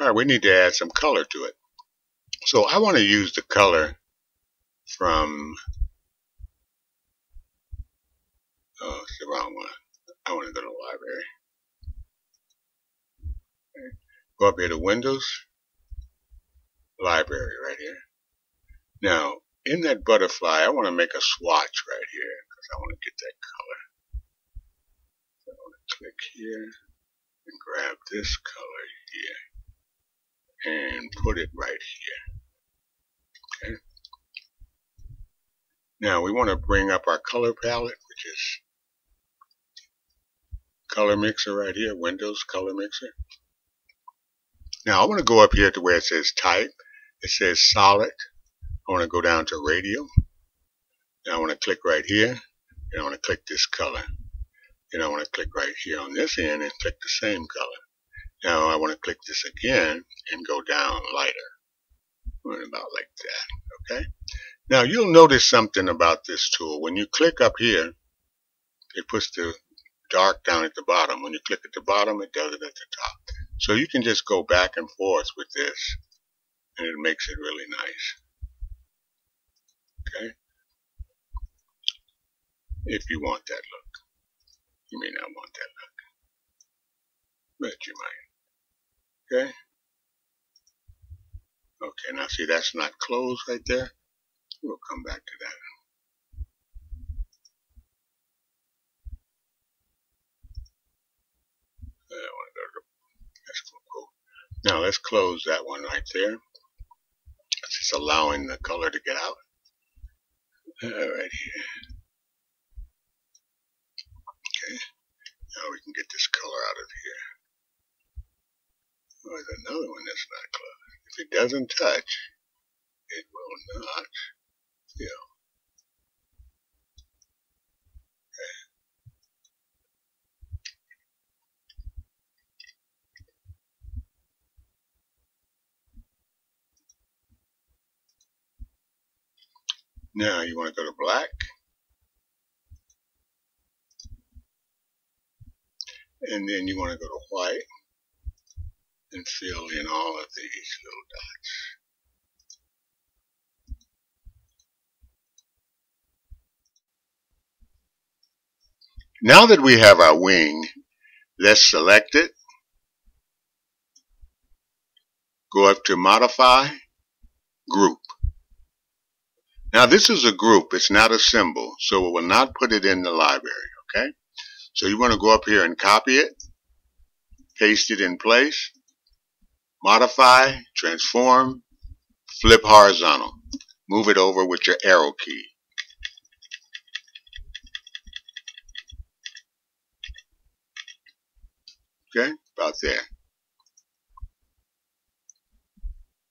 Alright, we need to add some color to it. So I want to use the color from, oh, it's the wrong one. I want to go to the library. Okay. Go up here to Windows, Library right here. Now, in that butterfly, I want to make a swatch right here because I want to get that color. So I want to click here and grab this color here and put it right here. Okay. Now we want to bring up our color palette, which is color mixer right here, Windows color mixer. Now I want to go up here to where it says type. It says solid. I want to go down to radial. Now I want to click right here, and I want to click this color. Then I want to click right here on this end and click the same color. Now I want to click this again and go down lighter. About like that. Okay. Now you'll notice something about this tool. When you click up here, it puts the dark down at the bottom. When you click at the bottom, it does it at the top. So you can just go back and forth with this, and it makes it really nice. Okay. If you want that look. You may not want that look, but you might. Okay. Okay, now see that's not closed right there. We'll come back to that. I want to go to that's cool. Now let's close that one right there. That's just allowing the color to get out. Right here. Okay. Now we can get this color out of here. Oh, there's another one that's not closed. If it doesn't touch, it will not fill. Okay. Now you want to go to black. And then you want to go to white and fill in all of these little dots. Now that we have our wing, let's select it. Go up to Modify, Group. Now this is a group, it's not a symbol, so it will not put it in the library, okay? So you want to go up here and copy it, paste it in place, modify, transform, flip horizontal. Move it over with your arrow key. Okay, about there.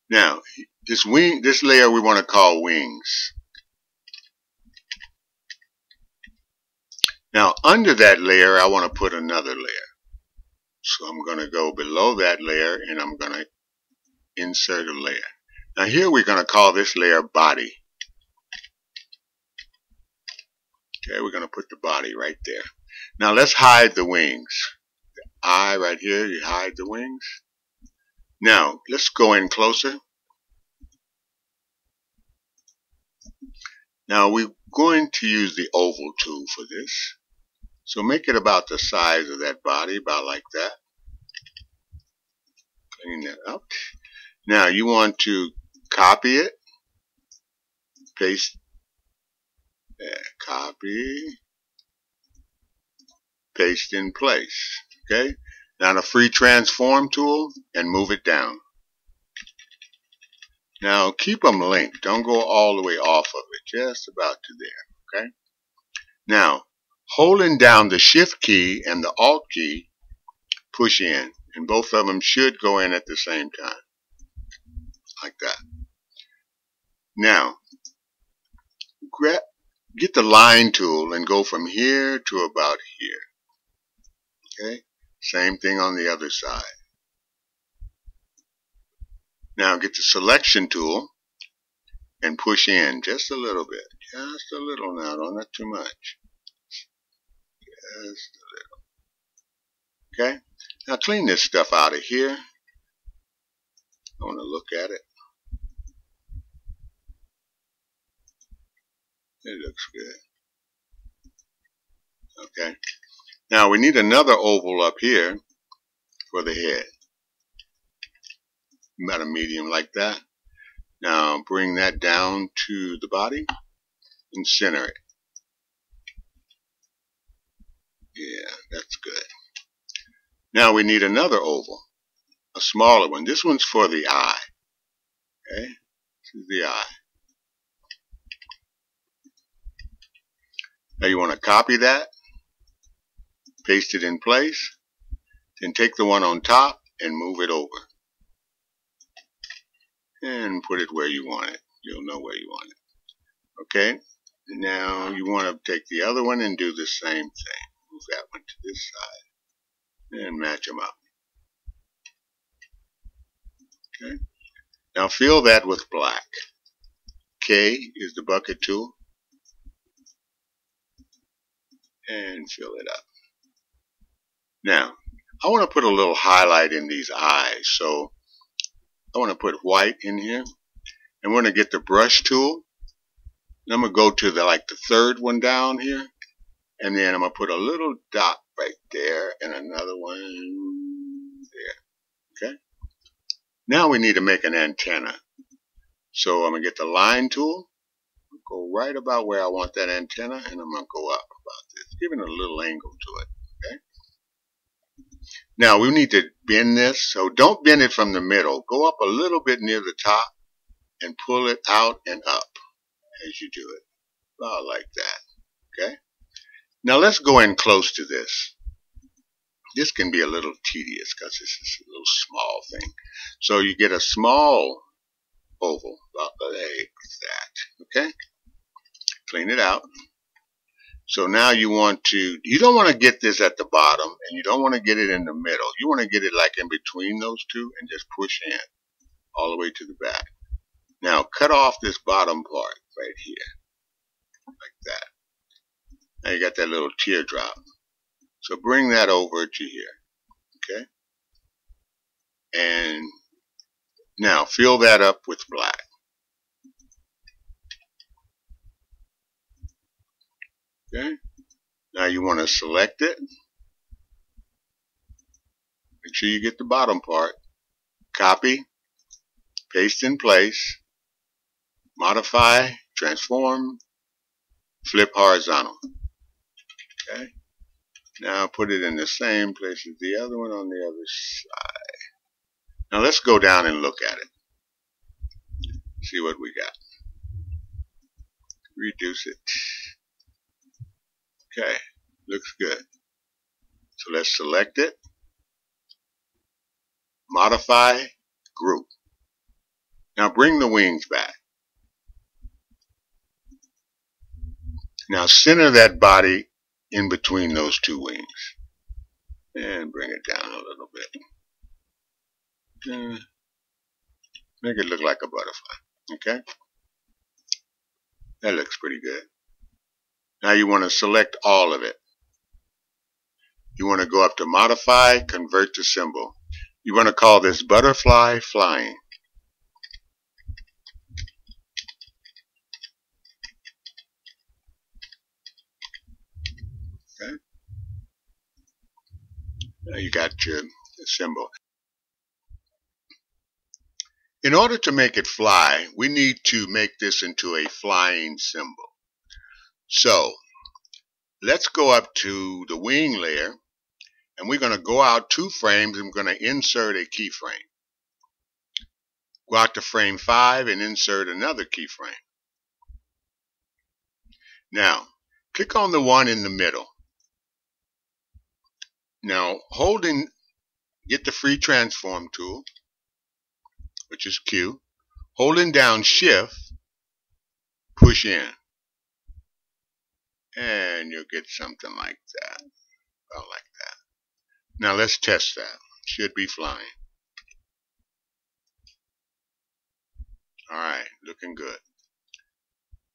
Now, this layer we want to call wings. Now, under that layer, I want to put another layer. So I'm going to go below that layer and I'm going to insert a layer. Now here we're going to call this layer body. Okay, we're going to put the body right there. Now let's hide the wings. The eye right here, you hide the wings. Now let's go in closer. Now we're going to use the oval tool for this. So make it about the size of that body, about like that. Clean that up. Now you want to copy it, paste, copy, paste in place. Okay. Now the free transform tool and move it down. Now keep them linked. Don't go all the way off of it. Just about to there. Okay. Now holding down the Shift key and the Alt key, push in, and both of them should go in at the same time. Like that. Now, get the line tool and go from here to about here. Okay? Same thing on the other side. Now get the selection tool and push in just a little bit. Just a little now, not too much. Just a little. Okay? Now clean this stuff out of here. I want to look at it. It looks good. Okay. Now we need another oval up here for the head. About a medium like that. Now bring that down to the body and center it. Yeah, that's good. Now we need another oval, a smaller one. This one's for the eye. Okay, this is the eye. Now you want to copy that, paste it in place, then take the one on top and move it over. And put it where you want it. You'll know where you want it. Okay, now you want to take the other one and do the same thing. Move that one to this side and match them up. Okay, now fill that with black. K is the bucket tool. And fill it up. Now, I want to put a little highlight in these eyes, so I want to put white in here, and we're going to get the brush tool, and I'm going to go to the third one down here, and then I'm going to put a little dot right there, and another one there. Okay? Now we need to make an antenna, so I'm going to get the line tool, go right about where I want that antenna, and I'm going to go up about this, giving it a little angle to it. Okay. Now we need to bend this, so don't bend it from the middle. Go up a little bit near the top and pull it out and up as you do it, about like that. Okay. Now let's go in close to this. This can be a little tedious because this is a little small thing. So you get a small oval about like that. Okay. Clean it out. So now you don't want to get this at the bottom, and you don't want to get it in the middle. You want to get it like in between those two and just push in all the way to the back. Now cut off this bottom part right here, like that. Now you got that little teardrop. So bring that over to here, okay? And now fill that up with black. Okay. Now you want to select it. Make sure you get the bottom part. Copy. Paste in place. Modify. Transform. Flip horizontal. Okay. Now put it in the same place as the other one on the other side. Now let's go down and look at it. See what we got. Reduce it. Okay, looks good. So let's select it, modify, group. Now bring the wings back. Now center that body in between those two wings. And bring it down a little bit. Make it look like a butterfly. Okay? That looks pretty good. Now you want to select all of it. You want to go up to Modify, Convert to Symbol. You want to call this Butterfly Flying. Okay. Now you got your symbol. In order to make it fly, we need to make this into a flying symbol. So let's go up to the wing layer, and we're going to go out 2 frames and we're going to insert a keyframe. Go out to frame 5 and insert another keyframe. Now click on the one in the middle. Now get the free transform tool, which is Q. Holding down Shift, push in. And you'll get something like that. About like that. Now let's test that. Should be flying. Alright, looking good.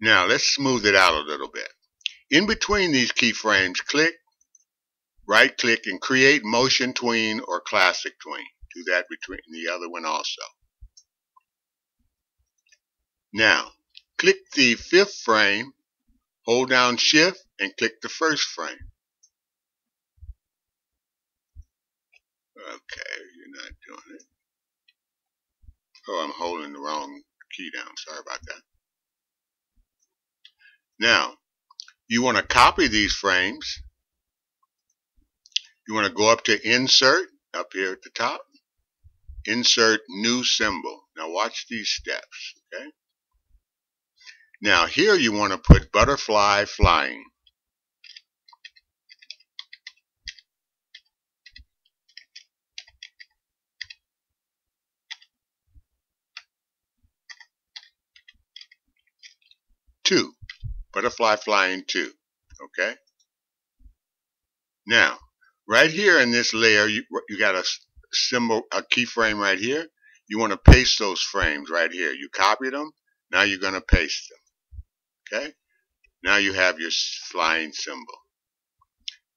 Now let's smooth it out a little bit. In between these keyframes, right click and create motion tween or classic tween. Do that between the other one also. Now, click the 5th frame, hold down Shift, and click the 1st frame. Okay, you're not doing it. Oh, I'm holding the wrong key down. Sorry about that. Now, you want to copy these frames. You want to go up to Insert, up here at the top. Insert New Symbol. Now watch these steps, okay? Now here you want to put butterfly flying. Two. Butterfly flying 2. Okay? Now, right here in this layer, you got a symbol, a keyframe right here. You want to paste those frames right here. You copied them. Now you're going to paste them. Okay? Now you have your flying symbol.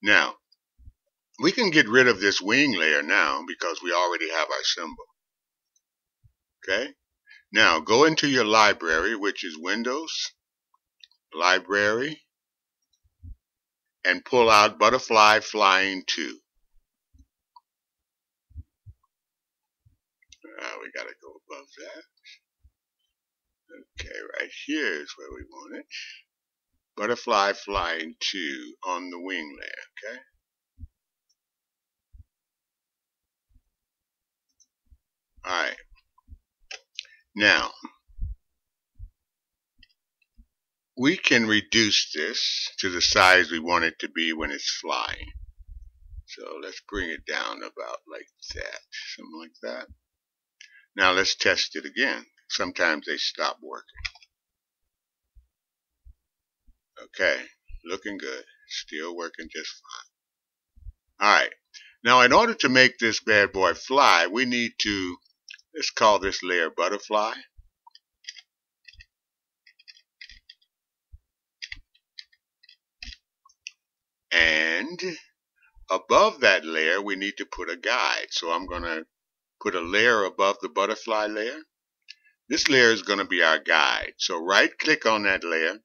Now, we can get rid of this wing layer now because we already have our symbol. Okay? Now, go into your library, which is Windows, Library, and pull out Butterfly Flying 2. We got to go above that. Okay, right here is where we want it. Butterfly Flying 2 on the wing layer, okay? Alright. Now, we can reduce this to the size we want it to be when it's flying. So let's bring it down about like that, something like that. Now let's test it again. Sometimes they stop working. Okay, looking good. Still working just fine. Alright, now in order to make this bad boy fly, we need to, let's call this layer Butterfly. And above that layer, we need to put a guide. So I'm going to put a layer above the butterfly layer. This layer is going to be our guide. So right click on that layer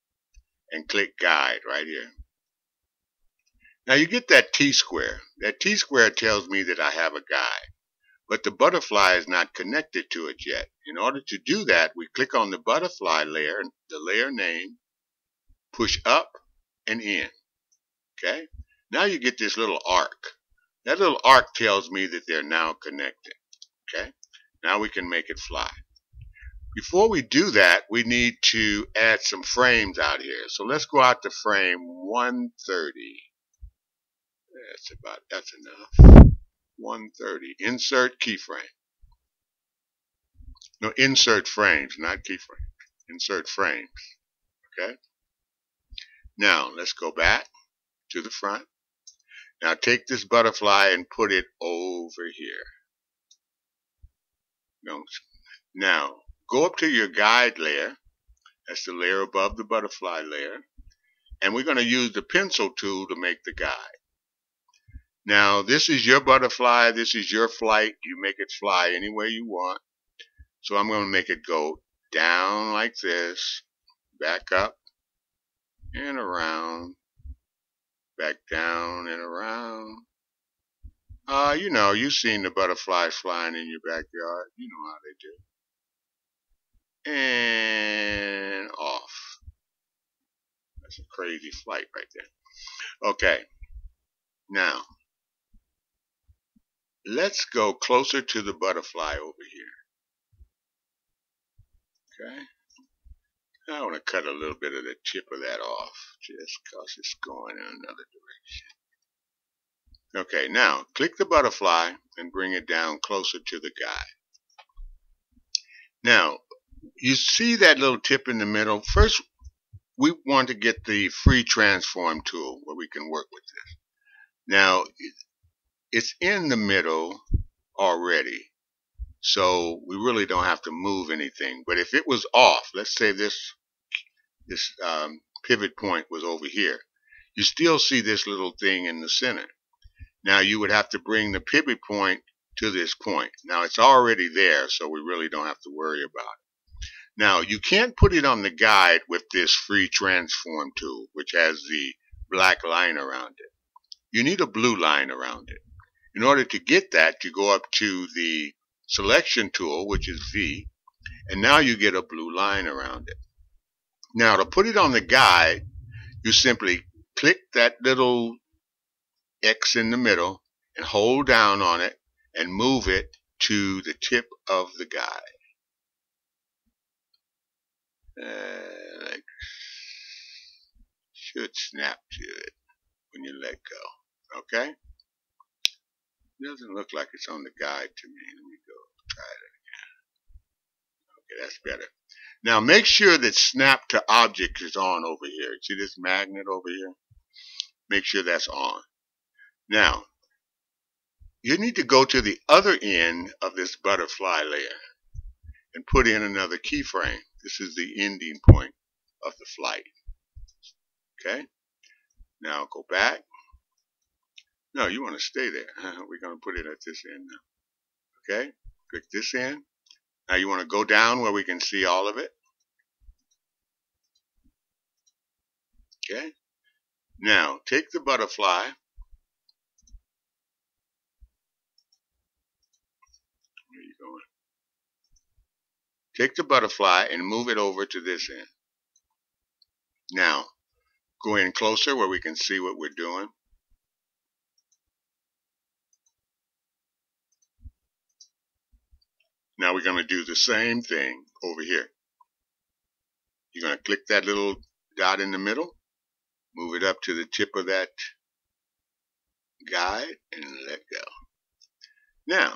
and click guide right here. Now you get that T-square. That T-square tells me that I have a guide. But the butterfly is not connected to it yet. In order to do that, we click on the butterfly layer, the layer name, push up and in. Okay? Now you get this little arc. That little arc tells me that they're now connected. Okay? Now we can make it fly. Before we do that, we need to add some frames out here. So let's go out to frame 130. That's enough. 130. Insert keyframe. No, insert frames, not keyframe. Insert frames. Okay? Now, let's go back to the front. Now take this butterfly and put it over here. Now, go up to your guide layer. That's the layer above the butterfly layer. And we're going to use the pencil tool to make the guide. Now, this is your butterfly. This is your flight. You make it fly any way you want. So I'm going to make it go down like this, back up and around, back down and around. You know, you've seen the butterflies flying in your backyard. You know how they do. And off. That's a crazy flight right there. Okay. Now, let's go closer to the butterfly over here. Okay. I want to cut a little bit of the tip of that off just because it's going in another direction. Okay, now click the butterfly and bring it down closer to the guide. Now, you see that little tip in the middle? First, we want to get the free transform tool where we can work with this. Now, it's in the middle already, so we really don't have to move anything. But if it was off, let's say this pivot point was over here, you still see this little thing in the center. Now you would have to bring the pivot point to this point. Now it's already there, so we really don't have to worry about it. Now, you can't put it on the guide with this free transform tool, which has the black line around it. You need a blue line around it. In order to get that, you go up to the selection tool, which is V, and now you get a blue line around it. Now, to put it on the guide, you simply click that little X in the middle and hold down on it and move it to the tip of the guide. Like, should snap to it when you let go. Okay? Doesn't look like it's on the guide to me. Let me go try it again. Okay, that's better. Now make sure that snap to object is on over here. See this magnet over here? Make sure that's on. Now, you need to go to the other end of this butterfly layer and put in another keyframe. This is the ending point of the flight. Okay? Now go back. No, you want to stay there. We're going to put it at this end now. Okay? Click this end. Now you want to go down where we can see all of it. Okay? Now, take the butterfly. Where are you going? Take the butterfly and move it over to this end. Now, go in closer where we can see what we're doing. Now we're going to do the same thing over here. You're going to click that little dot in the middle, move it up to the tip of that guide, and let go. Now,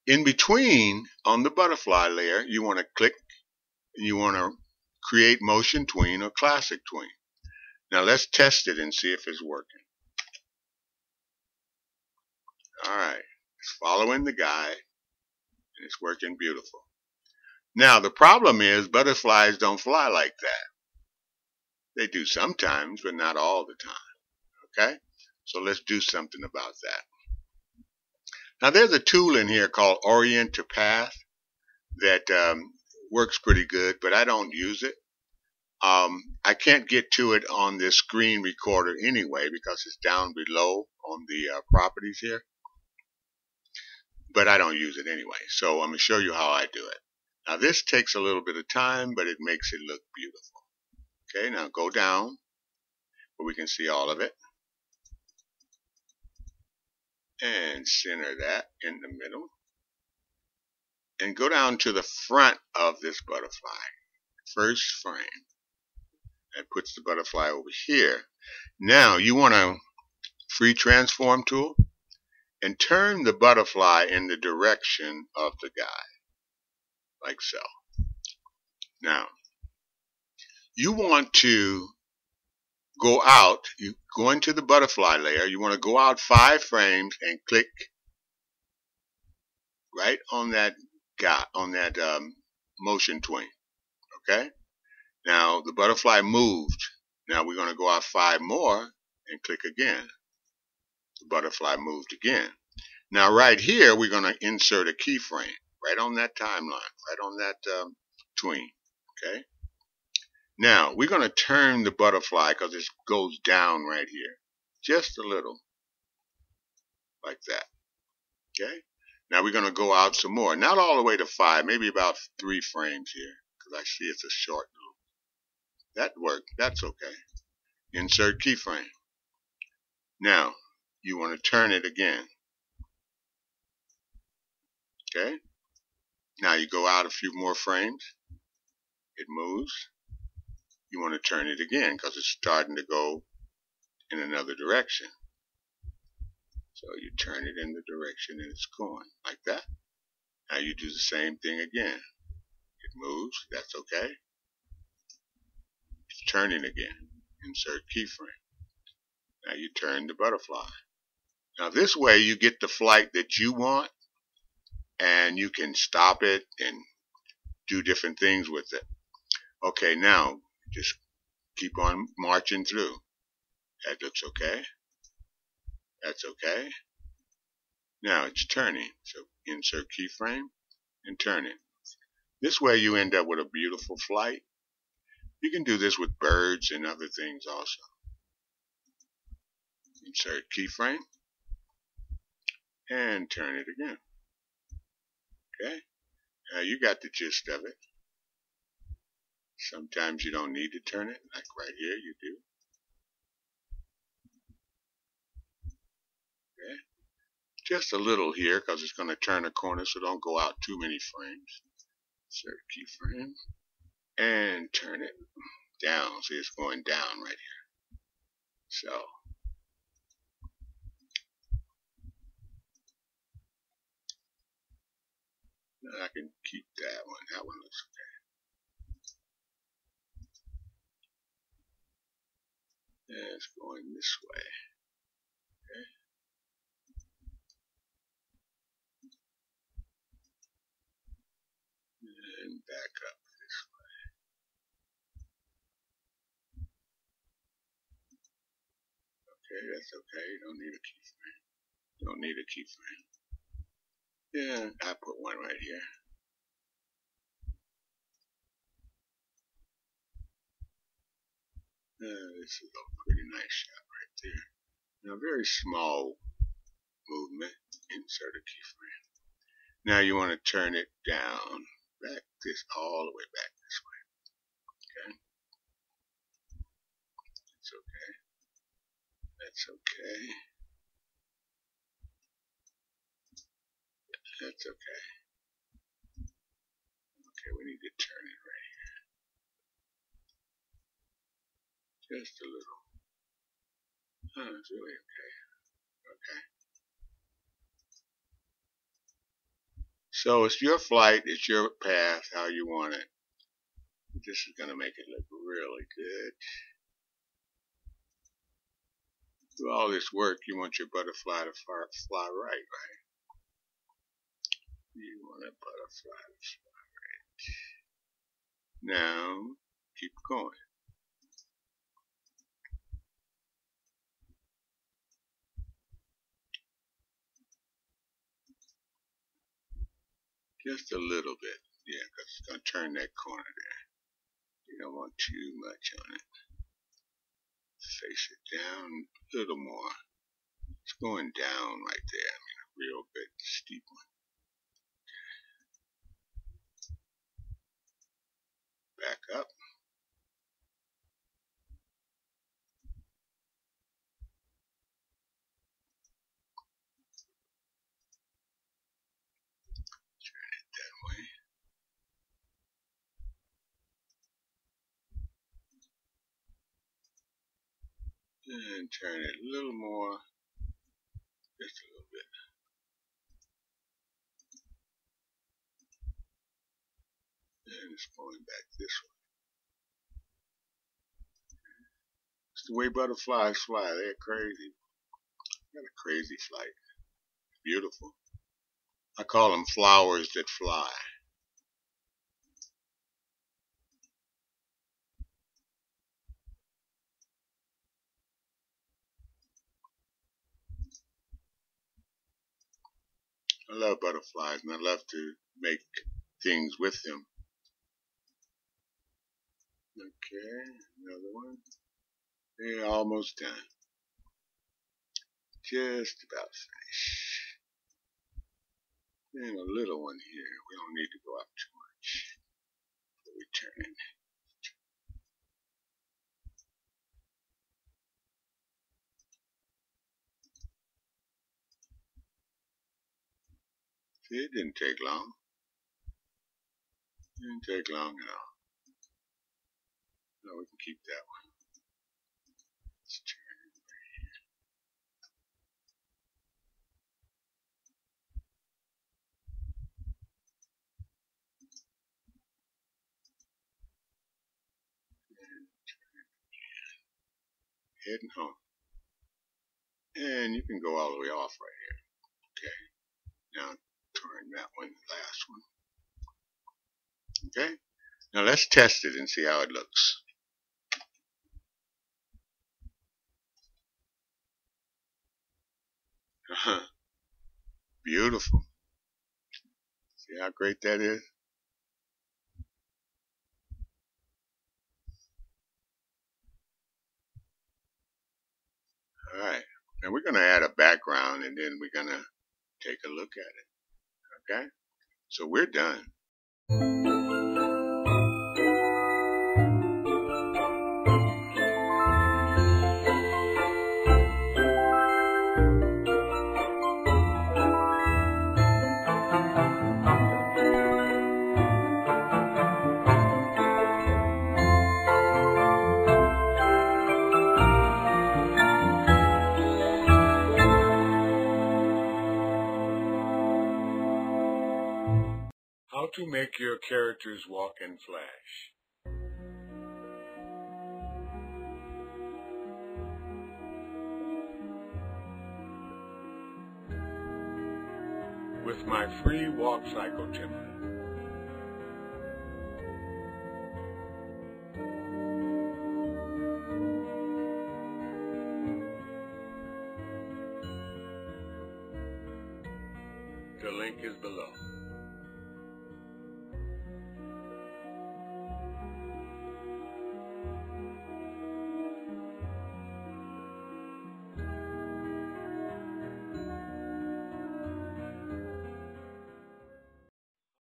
in between on the butterfly layer, you want to click and you want to create motion tween or classic tween. Now let's test it and see if it's working. Alright, it's following the guide and it's working beautiful. Now the problem is butterflies don't fly like that. They do sometimes, but not all the time. Okay? So let's do something about that. Now there's a tool in here called Orient to Path that works pretty good, but I don't use it. I can't get to it on this screen recorder anyway because it's down below on the properties here. But I don't use it anyway. So I'm going to show you how I do it. Now this takes a little bit of time, but it makes it look beautiful. Okay, now go down where we can see all of it. And center that in the middle. And go down to the front of this butterfly. First frame. That puts the butterfly over here. Now you want a free transform tool and turn the butterfly in the direction of the guide. Like so. Now, you want to go out, you go into the butterfly layer, you want to go out 5 frames and click right on that motion tween. Okay? Now the butterfly moved. Now we're going to go out 5 more and click again. The butterfly moved again. Now right here we're going to insert a keyframe right on that timeline, right on that tween. Okay? Now we're going to turn the butterfly because it goes down right here. Just a little. Like that. Okay? Now we're going to go out some more. Not all the way to 5, maybe about 3 frames here. Because I see it's a short loop. That worked. That's okay. Insert keyframe. Now, you want to turn it again. Okay? Now you go out a few more frames. It moves. You want to turn it again because it's starting to go in another direction. So you turn it in the direction that it's going, like that. Now you do the same thing again. It moves. That's okay. It's turning again. Insert keyframe. Now you turn the butterfly. Now this way you get the flight that you want, and you can stop it and do different things with it. Okay, now just keep on marching through. That looks okay. That's okay. Now it's turning. So insert keyframe and turn it. This way you end up with a beautiful flight. You can do this with birds and other things also. Insert keyframe and turn it again. Okay, now you got the gist of it. Sometimes you don't need to turn it, like right here you do. Okay, just a little here because it's going to turn a corner, so don't go out too many frames. Insert keyframe and turn it down. See, it's going down right here. So I can keep that one. That one looks okay. And it's going this way. Okay. And back up this way. Okay, that's okay. You don't need a keyframe. Don't need a keyframe. Yeah, I put one right here. This is a pretty nice shot right there. Now, very small movement. Insert a keyframe. Now you want to turn it down, back this all the way back this way. Okay, that's okay. That's okay. That's okay. Okay, we need to turn it right here. Just a little. Oh, it's really okay. Okay. So it's your flight, it's your path, how you want it. This is going to make it look really good. Do all this work, you want your butterfly to fly right, right? You want a butterfly to fly right. Now, keep going. Just a little bit, yeah, because it's going to turn that corner there. You don't want too much on it. Face it down a little more. It's going down right there. I mean, a real good steep one. Back up. Turn it that way. And turn it a little more. Just a little bit. And it's going back this way. It's the way butterflies fly. They're crazy. Got a crazy flight. Beautiful. I call them flowers that fly. I love butterflies and I love to make things with them. Okay, another one. Yeah, almost done. Just about finished. And a little one here. We don't need to go up too much. We turn it. See, it didn't take long. It didn't take long at all. No, we can keep that one. Let's turn it right here. And turn it again. Heading home. And you can go all the way off right here. Okay. Now turn that one, the last one. Okay. Now let's test it and see how it looks. Beautiful. See how great that is? Alright, and we're going to add a background and then we're going to take a look at it. Okay, so we're done. How to make your characters walk and flash. With my free walk cycle template. The link is below.